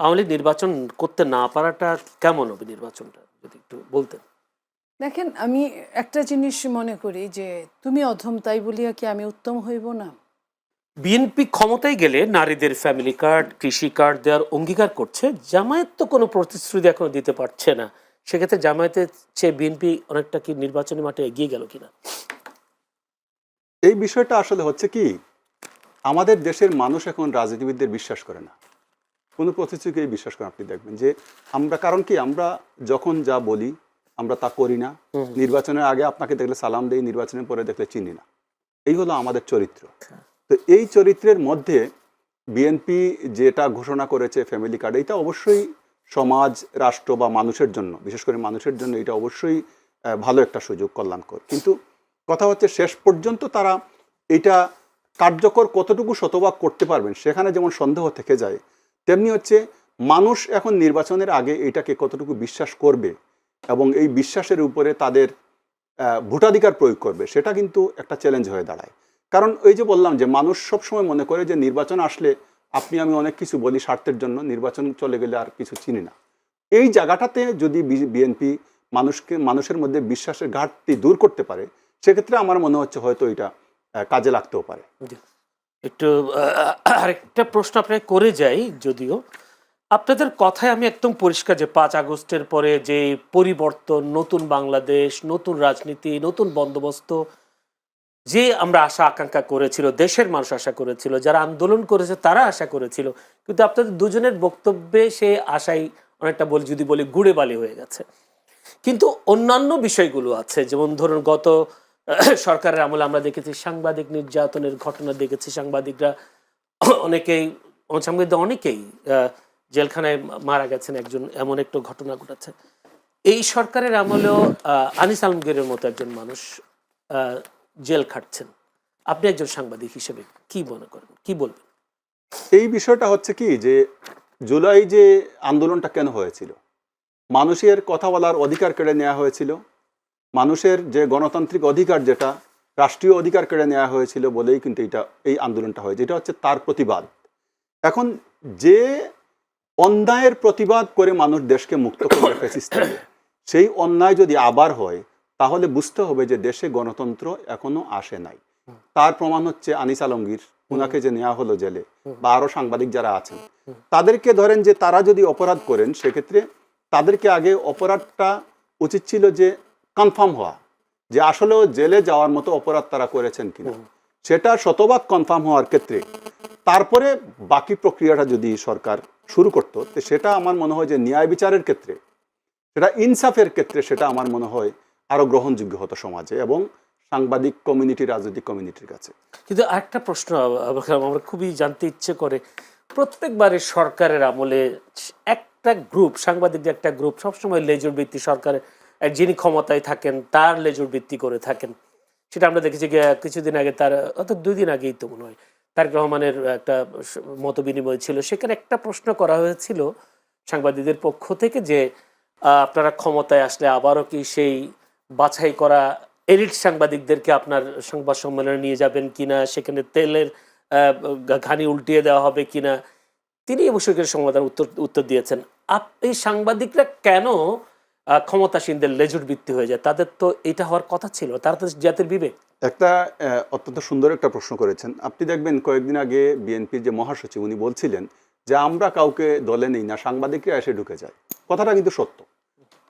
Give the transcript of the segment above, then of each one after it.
আওয়ামী লীগ নির্বাচন করতে না পারাটা কেমন হবে, নির্বাচনটা যদি একটু বলতেন। দেখেন, আমি একটা জিনিস মনে করি যে তুমি অধম তাই বলিয়া কি আমি উত্তম হইব না। বিএনপি ক্ষমতায় গেলে নারীদের ফ্যামিলি কার্ড, কৃষি কার্ড দেওয়ার অঙ্গীকার করছে। জামায়াত তো কোনো প্রতিশ্রুতি এখনো দিতে পারছে না। সেক্ষেত্রে জামায়াতের চেয়ে বিএনপি অনেকটা কি নির্বাচনী মাঠে এগিয়ে গেল কিনা? এই বিষয়টা আসলে হচ্ছে কি, আমাদের দেশের মানুষ এখন রাজনীতিবিদদের বিশ্বাস করে না, কোনো প্রতিশ্রুতিকেই বিশ্বাস করে। আপনি দেখবেন যে আমরা, কারণ কি, আমরা যখন যা বলি আমরা তা করি না। নির্বাচনের আগে আপনাকে দেখলে সালাম দেই, নির্বাচনের পরে দেখলে চিনি না। এই হলো আমাদের চরিত্র। তো এই চরিত্রের মধ্যে বিএনপি যেটা ঘোষণা করেছে ফ্যামিলি কার্ড, এটা অবশ্যই সমাজ, রাষ্ট্র বা মানুষের জন্য, বিশেষ করে মানুষের জন্য এটা অবশ্যই ভালো একটা সুযোগ, কল্যাণকর। কিন্তু কথা হচ্ছে শেষ পর্যন্ত তারা এটা কার্যকর কতটুকু শতভাগ করতে পারবেন সেখানে যেমন সন্দেহ থেকে যায়, তেমনি হচ্ছে মানুষ এখন নির্বাচনের আগে এটাকে কতটুকু বিশ্বাস করবে এবং এই বিশ্বাসের উপরে তাদের ভোটাধিকার প্রয়োগ করবে, সেটা কিন্তু একটা চ্যালেঞ্জ হয়ে দাঁড়ায়। কারণ ওই যে বললাম যে মানুষ সবসময় মনে করে যে নির্বাচন আসলে আপনি আমি অনেক কিছু বলি স্বার্থের জন্য, নির্বাচন চলে গেলে আর কিছু চিনি না। এই জায়গাটাতে যদি বিএনপি মানুষের মধ্যে বিশ্বাসের ঘাটতি দূর করতে পারে, সেক্ষেত্রে আমার মনে হচ্ছে হয়তো এটা কাজে লাগতেও পারে। একটু আরেকটা প্রশ্ন আপনাকে করে যাই, যদিও আপনাদের কথায় আমি একদম পরিষ্কার যে 5 আগস্টের পরে যে পরিবর্তন, নতুন বাংলাদেশ, নতুন রাজনীতি, নতুন বন্দোবস্ত, যে আমরা আশা আকাঙ্ক্ষা করেছিল, দেশের মানুষ আশা করেছিল, যারা আন্দোলন করেছে তারা আশা করেছিল, কিন্তু আপনাদের দুজনের বক্তব্যে সে আশাই অনেকটা যদি বলি গুড়ে বালি হয়ে গেছে। কিন্তু অন্যান্য বিষয়গুলো আছে, যেমন ধরুন গত সরকারের আমলে আমরা দেখেছি সাংবাদিক নির্যাতনের ঘটনা দেখেছি, সাংবাদিকরা অনেকেই জেলখানায় মারা গেছেন, একজন এমন একটা ঘটনা ঘটেছে। এই সরকারের আমলেও আনিস আলমগীরের মতো একজন মানুষ জেল খাটছেন। আপনি একজন সাংবাদিক হিসেবে কি মনে করেন, কি বলবেন? এই বিষয়টা হচ্ছে কি, যে জুলাই যে আন্দোলনটা কেন হয়েছিল, মানুষের কথা বলার অধিকার কেড়ে নেওয়া হয়েছিল, মানুষের যে গণতান্ত্রিক অধিকার, যেটা রাষ্ট্রীয় অধিকার কেড়ে নেওয়া হয়েছিল বলেই কিন্তু এই আন্দোলনটা হয়েছে। এটা হচ্ছে তার প্রতিবাদ। এখন যে অন্যায়ের প্রতিবাদ করে মানুষ দেশকে মুক্ত করে ফ্যাসিস্ট থেকে, সেই অন্যায় যদি আবার হয় তাহলে বুঝতে হবে যে দেশে গণতন্ত্র এখনো আসে নাই। তার প্রমাণ হচ্ছে আনিস আলমগীর, ওনাকে যে নেওয়া হলো জেলে, বা আরো সাংবাদিক যারা আছেন, তাদেরকে ধরেন যে তারা যদি অপরাধ করেন, সেক্ষেত্রে তাদেরকে আগে অপরাধটা উচিত ছিল যে কনফার্ম হওয়া, যে আসলেও জেলে যাওয়ার মতো অপরাধ তারা করেছেন কিনা, সেটা শতভাগ কনফার্ম হওয়ার ক্ষেত্রে তারপরে বাকি প্রক্রিয়াটা যদি সরকার শুরু করতো, তো সেটা আমার মনে হয় যে ন্যায় বিচারের ক্ষেত্রে, সেটা ইনসাফের ক্ষেত্রে, সেটা আমার মনে হয় আরো গ্রহণযোগ্য হতো সমাজে এবং সাংবাদিক কমিউনিটি, রাজনৈতিক কমিউনিটির কাছে। কিন্তু আরেকটা প্রশ্ন আমার খুবই জানতে ইচ্ছে করে, প্রত্যেকবারে সরকারের আমলে একটা গ্রুপ, সাংবাদিকদের একটা গ্রুপ সবসময় লেজুর ভিত্তি, সরকারের যিনি ক্ষমতায় থাকেন তার লেজুর ভিত্তি করে থাকেন। সেটা আমরা দেখেছি কিছুদিন আগে, তার অর্থাৎ 2 দিন আগেই তো মনে হয় তারেক রহমানের একটা মত বিনিময় ছিল, সেখানে একটা প্রশ্ন করা হয়েছিল সাংবাদিকদের পক্ষ থেকে যে আপনারা ক্ষমতায় আসলে আবারও কি সেই বাছাই করা এলিট সাংবাদিকদেরকে আপনার সংবাদ সম্মেলনে নিয়ে যাবেন কিনা, সেখানে তেলের ঘানি উল্টিয়ে দেওয়া হবে কিনা। তিনি অবশ্যই সমাধান উত্তর দিয়েছেন। এই সাংবাদিকরা কেন ক্ষমতাসীনদের লেজুর ভিত্তি হয়ে যায়? তাদের তো এটা হওয়ার কথা ছিল, তারা তো জাতির বিবেক। একটা অত্যন্ত সুন্দর একটা প্রশ্ন করেছেন আপনি। দেখবেন কয়েকদিন আগে বিএনপির যে মহাসচিব, উনি বলছিলেন যে আমরা কাউকে দলে নেই না, সাংবাদিকরা এসে ঢুকে যায়। কথাটা কিন্তু সত্য,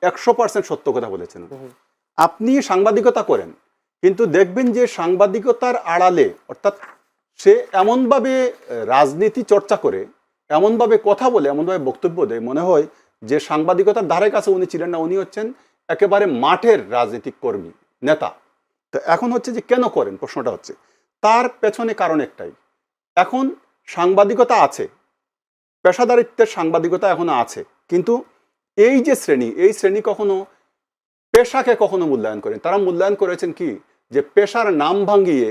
100% সত্য কথা বলেছেন। আপনি সাংবাদিকতা করেন, কিন্তু দেখবেন যে সাংবাদিকতার আড়ালে, অর্থাৎ সে এমনভাবে রাজনীতি চর্চা করে, এমনভাবে কথা বলে, এমনভাবে বক্তব্য দেয়, মনে হয় যে সাংবাদিকতার ধারে কাছে উনি ছিলেন না, উনি হচ্ছেন একেবারে মাঠের রাজনৈতিক কর্মী, নেতা। তো এখন হচ্ছে যে কেন করেন, প্রশ্নটা হচ্ছে তার পেছনে কারণ একটাই, এখন সাংবাদিকতা আছে, পেশাদারিত্বের সাংবাদিকতা এখনো আছে, কিন্তু এই যে শ্রেণী, এই শ্রেণী কখনো পেশাকে কখনো মূল্যায়ন করেন। তারা মূল্যায়ন করেছেন কি, যে পেশার নাম ভাঙিয়ে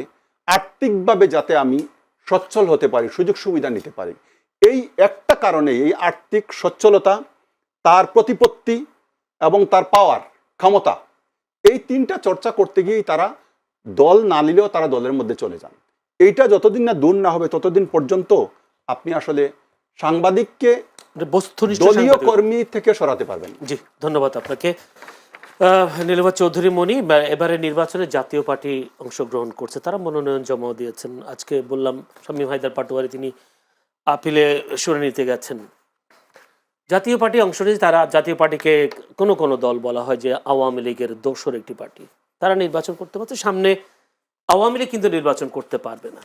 আর্থিকভাবে যাতে আমি সচ্ছল হতে পারি, সুযোগ সুবিধা নিতে পারি। এই একটা কারণে, এই আর্থিক সচ্ছলতা, তার প্রতিপত্তি এবং তার পাওয়ার, ক্ষমতা, এই 3টা চর্চা করতে গিয়েই তারা দল না নিলেও তারা দলের মধ্যে চলে যান। এইটা যতদিন না দূর না হবে ততদিন পর্যন্ত আপনি আসলে সাংবাদিককে বস্তুনিষ্ঠ দলীয় সাংবাদিক। কর্মী থেকে সরাতে পারবেন। জি, ধন্যবাদ আপনাকে। নীলিমা চৌধুরী মনি, এবারে নির্বাচনে জাতীয় পার্টি অংশগ্রহণ করছে, তারা মনোনয়ন জমা দিয়েছেন। আজকে বললাম শামীম হায়দার পাটোয়ারি তিনি আপিলে শুনানিতে গেছেন। জাতীয় পার্টি অংশ নিয়েছে, তারা জাতীয় পার্টিকে কোনো কোনো দল বলা হয় যে আওয়ামী লীগের দোসর একটি পার্টি, তারা নির্বাচন করতে পারছে। সামনে আওয়ামী লীগ কিন্তু নির্বাচন করতে পারবে না।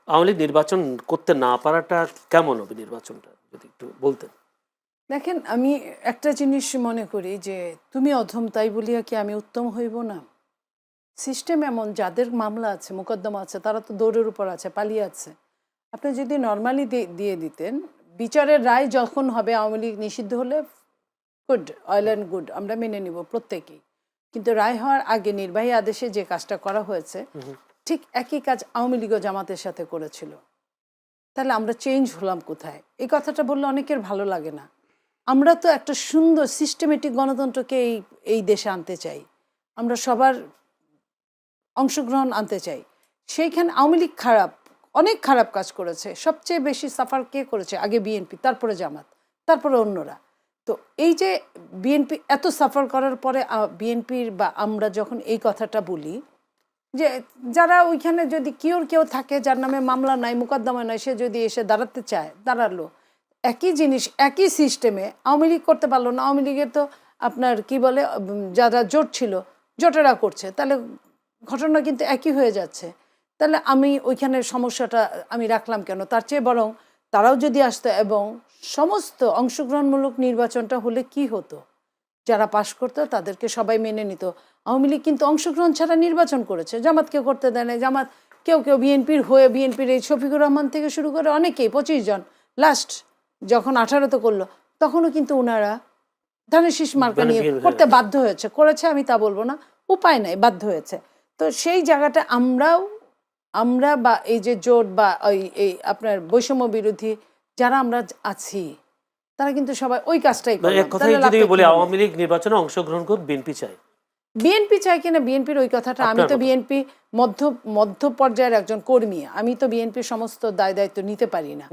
আওয়ামী লীগ নির্বাচন করতে না পারাটা কেমন হবে নির্বাচনটা, যদি একটু বলতেন। দেখেন, আমি একটা জিনিস মনে করি যে তুমি অধম তাই বলিয়া কি আমি উত্তম হইব না। সিস্টেম এমন, যাদের মামলা আছে, মোকদ্দমা আছে, তারা তো দৌড়ের উপর আছে, পালিয়ে আছে। আপনি যদি নর্মালি দিয়ে দিতেন, বিচারের রায় যখন হবে আওয়ামী লীগ নিষিদ্ধ হলে গুড, অয়েল অ্যান্ড গুড, আমরা মেনে নিব প্রত্যেকেই। কিন্তু রায় হওয়ার আগে নির্বাহী আদেশে যে কাজটা করা হয়েছে, ঠিক একই কাজ আওয়ামী লীগ ও জামাতের সাথে করেছিল। তাহলে আমরা চেঞ্জ হলাম কোথায়? এই কথাটা বললে অনেকের ভালো লাগে না। আমরা তো একটা সুন্দর সিস্টেমেটিক গণতন্ত্রকে এই দেশে আনতে চাই, আমরা সবার অংশগ্রহণ আনতে চাই। সেইখানে আওয়ামী লীগ খারাপ, অনেক খারাপ কাজ করেছে। সবচেয়ে বেশি সাফার কে করেছে? আগে বিএনপি, তারপরে জামাত, তারপরে অন্যরা। তো এই যে বিএনপি এত সাফার করার পরে বিএনপির বা আমরা যখন এই কথাটা বলি যে যারা ওইখানে যদি কেউ থাকে যার নামে মামলা নাই, মোকদ্দমা নাই, সে যদি এসে দাঁড়াতে চায় দাঁড়ালো, একই জিনিস একই সিস্টেমে আওয়ামী লীগ করতে পারলো না। আওয়ামী লীগের তো আপনার কি বলে, যারা জোট ছিল জোটেরা করছে, তাহলে ঘটনা কিন্তু একই হয়ে যাচ্ছে। তাহলে আমি ওইখানে সমস্যাটা আমি রাখলাম কেন? তার চেয়ে বরং তারাও যদি আসতো এবং সমস্ত অংশগ্রহণমূলক নির্বাচনটা হলে কি হতো, যারা পাশ করতো তাদেরকে সবাই মেনে নিত। আওয়ামী লীগ কিন্তু অংশগ্রহণ ছাড়া নির্বাচন করেছে, জামাতকে করতে দেয় না। জামাত কেউ বিএনপির হয়ে, বিএনপির এই শফিকুর রহমান থেকে শুরু করে অনেকেই, 25 জন লাস্ট যখন 18তে করলো, তখনও কিন্তু ওনারা ধানের শীষ মার্কা নিয়ে করতে বাধ্য হয়েছে। করেছে আমি তা বলবো না, উপায় নাই, বাধ্য হয়েছে। তো সেই জায়গাটা আমরা বা এই যে জোট বা এই আপনার বৈষম্য বিরোধী যারা আমরা আছি, তারা কিন্তু সবাই ওই কাজটাই করে। এক কথাই যদি বলি আওয়ামী লীগ নির্বাচনে অংশগ্রহণ করুক, বিএনপি চাই। বিএনপি চাই কিনা, বিএনপির ওই কথাটা, আমি তো বিএনপি মধ্য পর্যায়ের একজন কর্মী, আমি তো বিএনপির সমস্ত দায় দায়িত্ব নিতে পারি না।